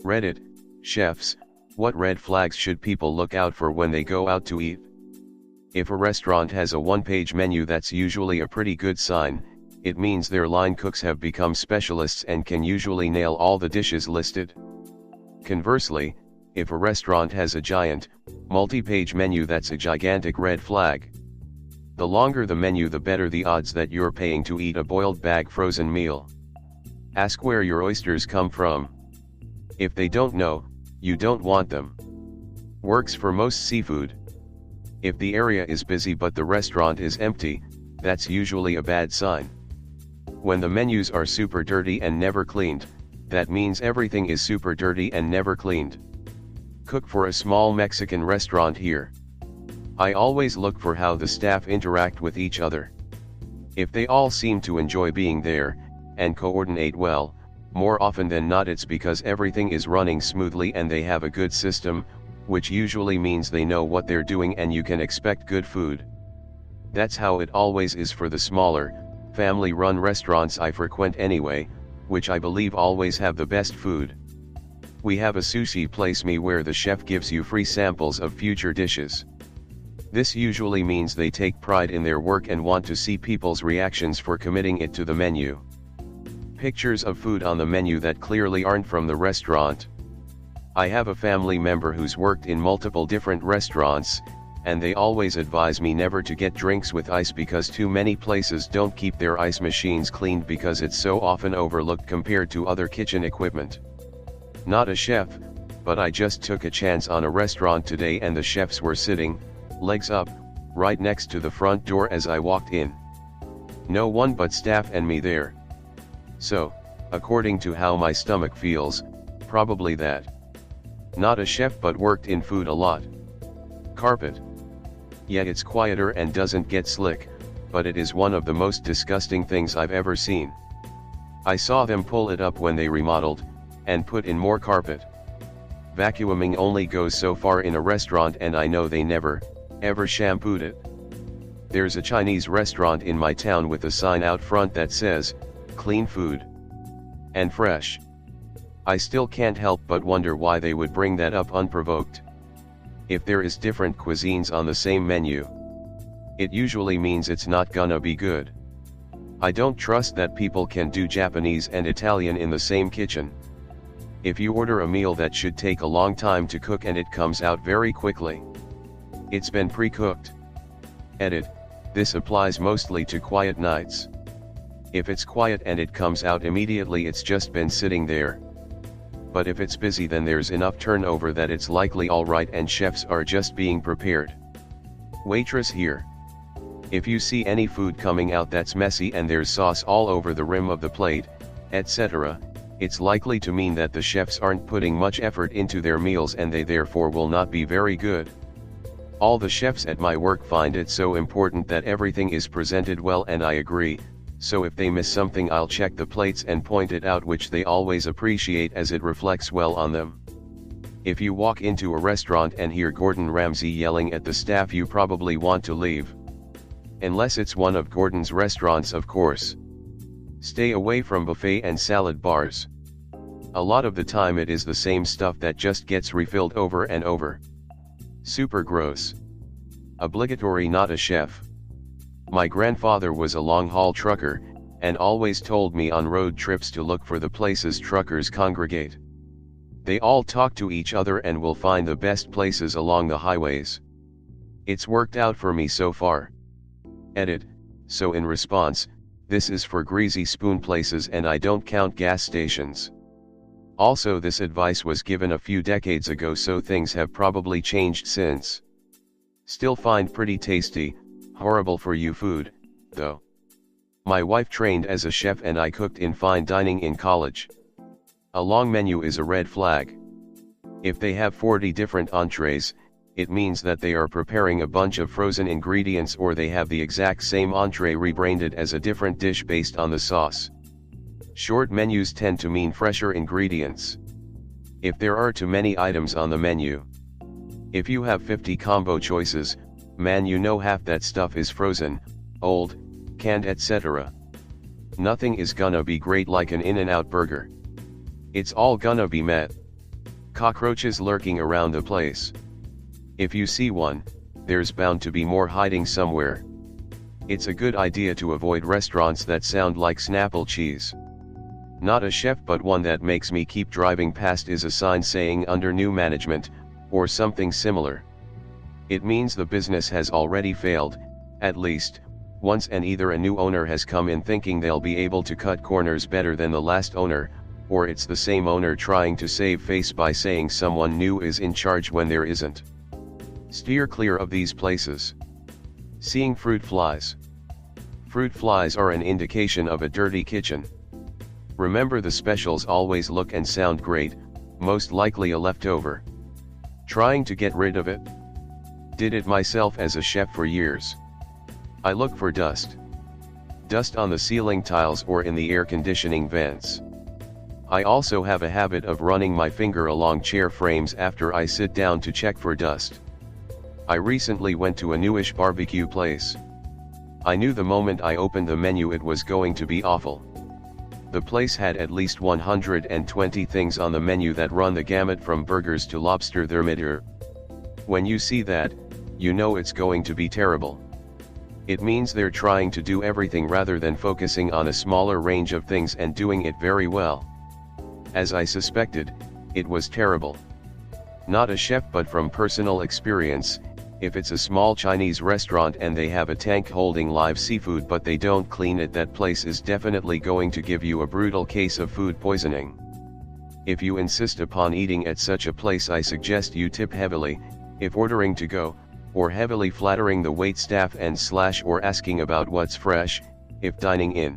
Reddit, chefs, what red flags should people look out for when they go out to eat? If a restaurant has a one-page menu, that's usually a pretty good sign. It means their line cooks have become specialists and can usually nail all the dishes listed. Conversely, if a restaurant has a giant, multi-page menu, that's a gigantic red flag. The longer the menu, the better the odds that you're paying to eat a boiled bag frozen meal. Ask where your oysters come from. If they don't know, you don't want them. Works for most seafood. If the area is busy but the restaurant is empty, that's usually a bad sign. When the menus are super dirty and never cleaned, that means everything is super dirty and never cleaned. Cook for a small Mexican restaurant here. I always look for how the staff interact with each other. If they all seem to enjoy being there, and coordinate well, more often than not it's because everything is running smoothly and they have a good system, which usually means they know what they're doing and you can expect good food. That's how it always is for the smaller, family-run restaurants I frequent anyway, which I believe always have the best food. We have a sushi place where the chef gives you free samples of future dishes. This usually means they take pride in their work and want to see people's reactions for committing it to the menu. Pictures of food on the menu that clearly aren't from the restaurant. I have a family member who's worked in multiple different restaurants, and they always advise me never to get drinks with ice because too many places don't keep their ice machines cleaned because it's so often overlooked compared to other kitchen equipment. Not a chef, but I just took a chance on a restaurant today and the chefs were sitting, legs up, right next to the front door as I walked in. No one but staff and me there. So, according to how my stomach feels, probably that. Not a chef but worked in food a lot. Carpet. Yeah, it's quieter and doesn't get slick, but it is one of the most disgusting things I've ever seen. I saw them pull it up when they remodeled, and put in more carpet. Vacuuming only goes so far in a restaurant and I know they never, ever shampooed it. There's a Chinese restaurant in my town with a sign out front that says, "Clean food. And fresh." I still can't help but wonder why they would bring that up unprovoked. If there is different cuisines on the same menu, it usually means it's not gonna be good. I don't trust that people can do Japanese and Italian in the same kitchen. If you order a meal that should take a long time to cook and it comes out very quickly, it's been pre-cooked. Edit, this applies mostly to quiet nights. If it's quiet and it comes out immediately, it's just been sitting there. But if it's busy, then there's enough turnover that it's likely alright and chefs are just being prepared. Waitress here. If you see any food coming out that's messy and there's sauce all over the rim of the plate, etc., it's likely to mean that the chefs aren't putting much effort into their meals and they therefore will not be very good. All the chefs at my work find it so important that everything is presented well, and I agree. So if they miss something, I'll check the plates and point it out, which they always appreciate as it reflects well on them. If you walk into a restaurant and hear Gordon Ramsay yelling at the staff, you probably want to leave. Unless it's one of Gordon's restaurants, of course. Stay away from buffet and salad bars. A lot of the time it is the same stuff that just gets refilled over and over. Super gross. Obligatory not a chef. My grandfather was a long-haul trucker, and always told me on road trips to look for the places truckers congregate. They all talk to each other and will find the best places along the highways. It's worked out for me so far. Edit, so in response, this is for greasy spoon places and I don't count gas stations. Also, this advice was given a few decades ago, so things have probably changed since. Still find pretty tasty, horrible for you food, though. My wife trained as a chef and I cooked in fine dining in college. A long menu is a red flag. If they have 40 different entrees, it means that they are preparing a bunch of frozen ingredients, or they have the exact same entree rebranded as a different dish based on the sauce. Short menus tend to mean fresher ingredients. If there are too many items on the menu. If you have 50 combo choices, man, you know half that stuff is frozen, old, canned, etc. Nothing is gonna be great like an In-N-Out burger. It's all gonna be meh. Cockroaches lurking around the place. If you see one, there's bound to be more hiding somewhere. It's a good idea to avoid restaurants that sound like Snapple cheese. Not a chef, but one that makes me keep driving past is a sign saying under new management, or something similar. It means the business has already failed, at least once, and either a new owner has come in thinking they'll be able to cut corners better than the last owner, or it's the same owner trying to save face by saying someone new is in charge when there isn't. Steer clear of these places. Seeing fruit flies. Fruit flies are an indication of a dirty kitchen. Remember, the specials always look and sound great, most likely a leftover. Trying to get rid of it? Did it myself as a chef for years. I look for dust. Dust on the ceiling tiles or in the air conditioning vents. I also have a habit of running my finger along chair frames after I sit down to check for dust. I recently went to a newish barbecue place. I knew the moment I opened the menu it was going to be awful. The place had at least 120 things on the menu that run the gamut from burgers to lobster thermidor. When you see that, you know it's going to be terrible. It means they're trying to do everything rather than focusing on a smaller range of things and doing it very well. As I suspected, it was terrible. Not a chef, but from personal experience, if it's a small Chinese restaurant and they have a tank holding live seafood but they don't clean it, that place is definitely going to give you a brutal case of food poisoning. If you insist upon eating at such a place, I suggest you tip heavily, if ordering to go, or heavily flattering the wait staff or asking about what's fresh, if dining in.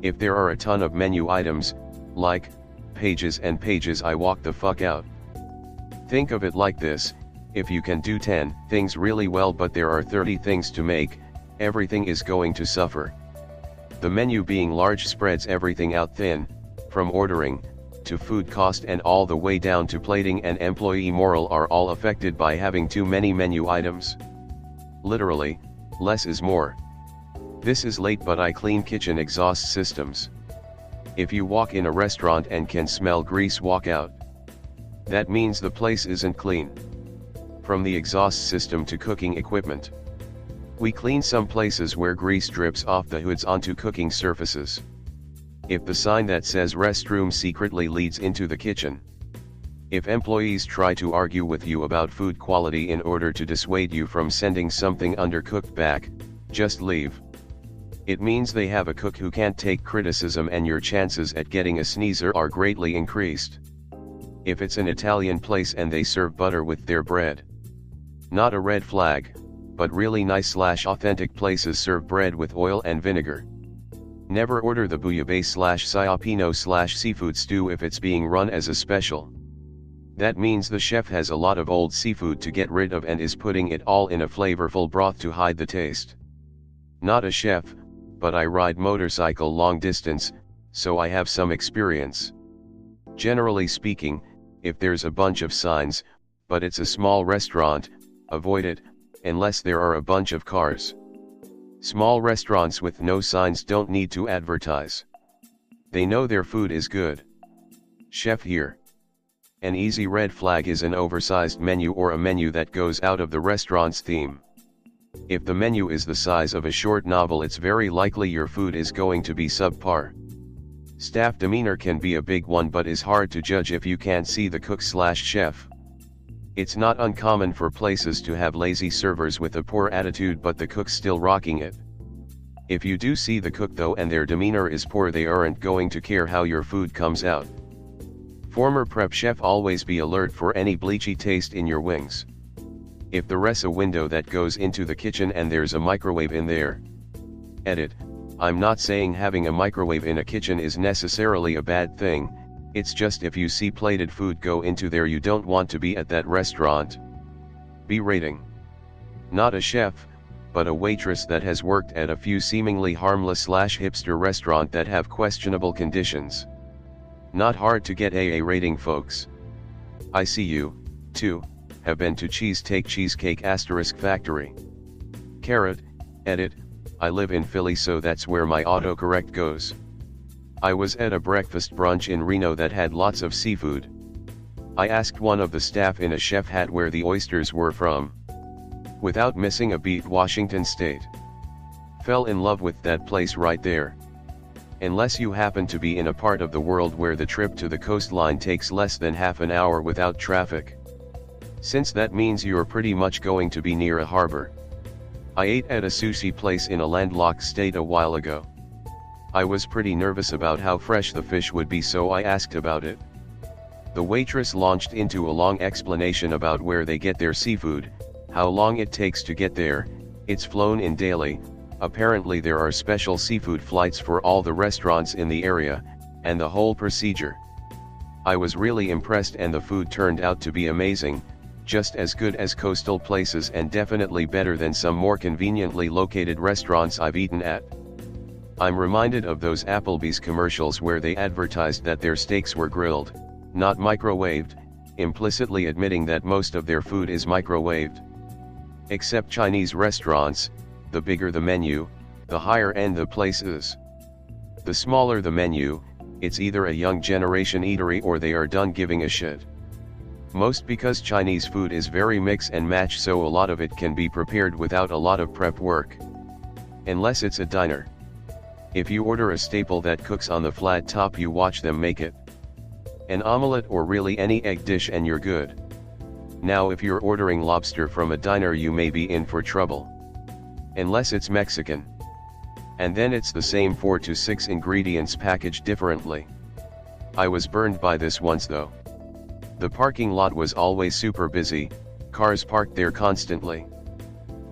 If there are a ton of menu items, like pages and pages, I walk the fuck out. Think of it like this: if you can do 10 things really well but there are 30 things to make, everything is going to suffer. The menu being large spreads everything out thin, from ordering, to food cost, and all the way down to plating and employee morale are all affected by having too many menu items. Literally, less is more. This is late, but I clean kitchen exhaust systems. If you walk in a restaurant and can smell grease, walk out. That means the place isn't clean. From the exhaust system to cooking equipment. We clean some places where grease drips off the hoods onto cooking surfaces. If the sign that says restroom secretly leads into the kitchen. If employees try to argue with you about food quality in order to dissuade you from sending something undercooked back, just leave. It means they have a cook who can't take criticism and your chances at getting a sneezer are greatly increased. If it's an Italian place and they serve butter with their bread. Not a red flag, but really nice / authentic places serve bread with oil and vinegar. Never order the bouillabaisse / Siopino / seafood stew if it's being run as a special. That means the chef has a lot of old seafood to get rid of and is putting it all in a flavorful broth to hide the taste. Not a chef, but I ride motorcycle long distance, so I have some experience. Generally speaking, if there's a bunch of signs, but it's a small restaurant, avoid it, unless there are a bunch of cars. Small restaurants with no signs don't need to advertise. They know their food is good. Chef here. An easy red flag is an oversized menu or a menu that goes out of the restaurant's theme. If the menu is the size of a short novel, it's very likely your food is going to be subpar. Staff demeanor can be a big one, but is hard to judge if you can't see the cook / chef. It's not uncommon for places to have lazy servers with a poor attitude but the cook's still rocking it. If you do see the cook though and their demeanor is poor, they aren't going to care how your food comes out. Former prep chef, always be alert for any bleachy taste in your wings. If there's a window that goes into the kitchen and there's a microwave in there. Edit: I'm not saying having a microwave in a kitchen is necessarily a bad thing. It's just if you see plated food go into there, you don't want to be at that restaurant. B rating. Not a chef, but a waitress that has worked at a few seemingly harmless / hipster restaurant that have questionable conditions. Not hard to get AA rating, folks. I see you, too, have been to Cheesecake Factory. Carrot, edit: I live in Philly, so that's where my autocorrect goes. I was at a breakfast brunch in Reno that had lots of seafood. I asked one of the staff in a chef hat where the oysters were from. Without missing a beat, Washington State. Fell in love with that place right there. Unless you happen to be in a part of the world where the trip to the coastline takes less than half an hour without traffic. Since that means you're pretty much going to be near a harbor. I ate at a sushi place in a landlocked state a while ago. I was pretty nervous about how fresh the fish would be, so I asked about it. The waitress launched into a long explanation about where they get their seafood, how long it takes to get there, it's flown in daily, apparently there are special seafood flights for all the restaurants in the area, and the whole procedure. I was really impressed, and the food turned out to be amazing, just as good as coastal places and definitely better than some more conveniently located restaurants I've eaten at. I'm reminded of those Applebee's commercials where they advertised that their steaks were grilled, not microwaved, implicitly admitting that most of their food is microwaved. Except Chinese restaurants, the bigger the menu, the higher end the place is. The smaller the menu, it's either a young generation eatery or they are done giving a shit. Most because Chinese food is very mix and match, so a lot of it can be prepared without a lot of prep work. Unless it's a diner. If you order a staple that cooks on the flat top, you watch them make it. An omelette or really any egg dish and you're good. Now if you're ordering lobster from a diner, you may be in for trouble. Unless it's Mexican. And then it's the same 4 to 6 ingredients packaged differently. I was burned by this once though. The parking lot was always super busy, cars parked there constantly.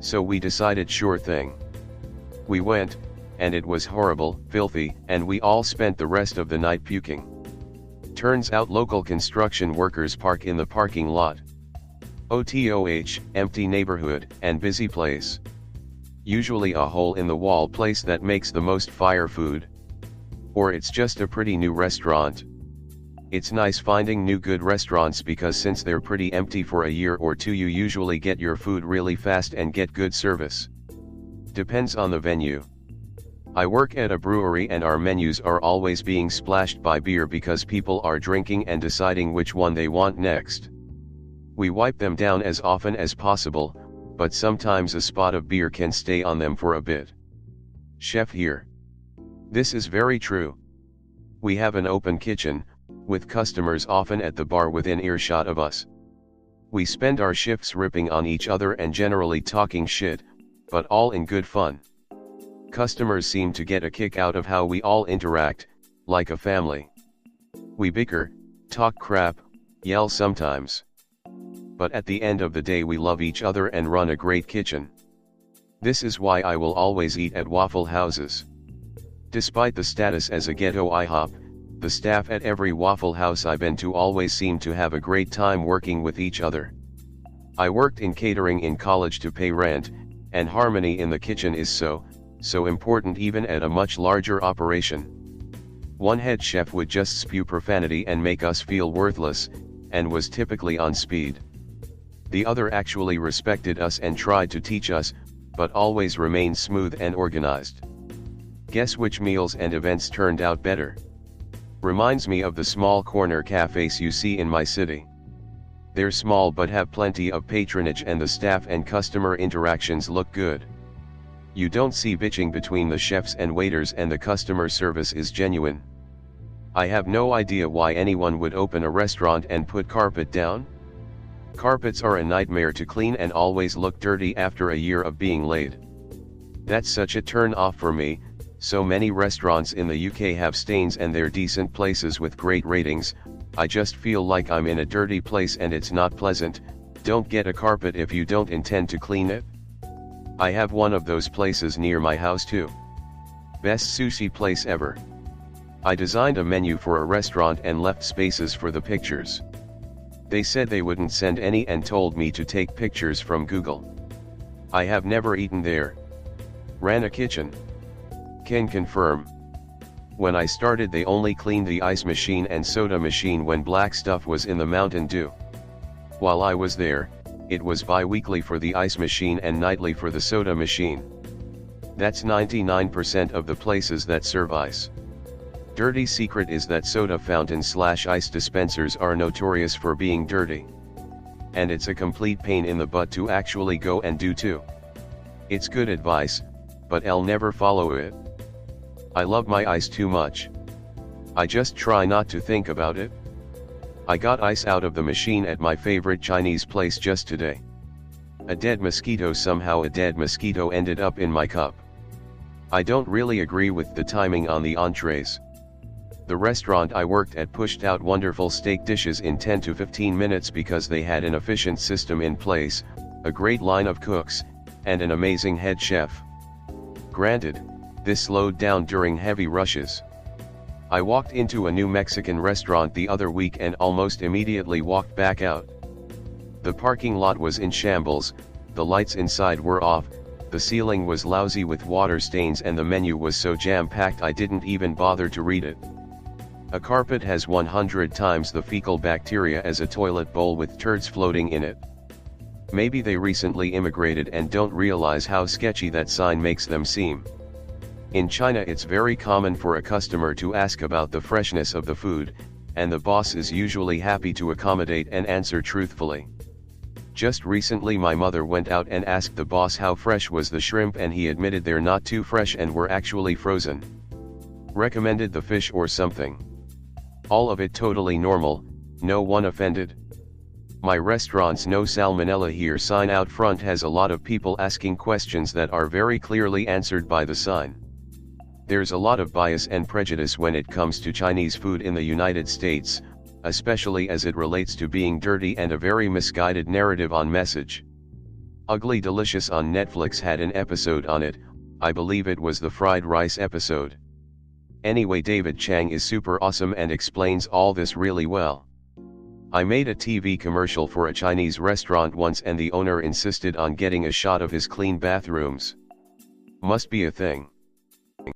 So we decided, sure thing. We went, and it was horrible, filthy, and we all spent the rest of the night puking. Turns out local construction workers park in the parking lot. OTOH, empty neighborhood, and busy place. Usually a hole in the wall place that makes the most fire food. Or it's just a pretty new restaurant. It's nice finding new good restaurants because since they're pretty empty for a year or two, you usually get your food really fast and get good service. Depends on the venue. I work at a brewery and our menus are always being splashed by beer because people are drinking and deciding which one they want next. We wipe them down as often as possible, but sometimes a spot of beer can stay on them for a bit. Chef here. This is very true. We have an open kitchen, with customers often at the bar within earshot of us. We spend our shifts ripping on each other and generally talking shit, but all in good fun. Customers seem to get a kick out of how we all interact, like a family. We bicker, talk crap, yell sometimes. But at the end of the day we love each other and run a great kitchen. This is why I will always eat at Waffle Houses. Despite the status as a ghetto IHOP, the staff at every Waffle House I've been to always seem to have a great time working with each other. I worked in catering in college to pay rent, and harmony in the kitchen is so important even at a much larger operation. One head chef would just spew profanity and make us feel worthless, and was typically on speed. The other actually respected us and tried to teach us, but always remained smooth and organized. Guess which meals and events turned out better? Reminds me of the small corner cafes you see in my city. They're small but have plenty of patronage and the staff and customer interactions look good. You don't see bitching between the chefs and waiters and the customer service is genuine. I have no idea why anyone would open a restaurant and put carpet down. Carpets are a nightmare to clean and always look dirty after a year of being laid. That's such a turn off for me. So many restaurants in the UK have stains and they're decent places with great ratings. I just feel like I'm in a dirty place and it's not pleasant. Don't get a carpet if you don't intend to clean it. I have one of those places near my house too. Best sushi place ever. I designed a menu for a restaurant and left spaces for the pictures. They said they wouldn't send any and told me to take pictures from Google. I have never eaten there. Ran a kitchen. Can confirm. When I started they only cleaned the ice machine and soda machine when black stuff was in the Mountain Dew. While I was there, it was bi-weekly for the ice machine and nightly for the soda machine. That's 99% of the places that serve ice. Dirty secret is that soda fountain/ice dispensers are notorious for being dirty. And it's a complete pain in the butt to actually go and do too. It's good advice, but I'll never follow it. I love my ice too much. I just try not to think about it. I got ice out of the machine at my favorite Chinese place just today. Somehow a dead mosquito ended up in my cup. I don't really agree with the timing on the entrees. The restaurant I worked at pushed out wonderful steak dishes in 10 to 15 minutes because they had an efficient system in place, a great line of cooks, and an amazing head chef. Granted, this slowed down during heavy rushes. I walked into a new Mexican restaurant the other week and almost immediately walked back out. The parking lot was in shambles, the lights inside were off, the ceiling was lousy with water stains, and the menu was so jam-packed I didn't even bother to read it. A carpet has 100 times the fecal bacteria as a toilet bowl with turds floating in it. Maybe they recently immigrated and don't realize how sketchy that sign makes them seem. In China it's very common for a customer to ask about the freshness of the food, and the boss is usually happy to accommodate and answer truthfully. Just recently my mother went out and asked the boss how fresh was the shrimp, and he admitted they're not too fresh and were actually frozen. Recommended the fish or something. All of it totally normal, no one offended. My restaurant's "No Salmonella Here" sign out front has a lot of people asking questions that are very clearly answered by the sign. There's a lot of bias and prejudice when it comes to Chinese food in the United States, especially as it relates to being dirty, and a very misguided narrative on message. Ugly Delicious on Netflix had an episode on it. I believe it was the fried rice episode. Anyway, David Chang is super awesome and explains all this really well. I made a TV commercial for a Chinese restaurant once and the owner insisted on getting a shot of his clean bathrooms. Must be a thing.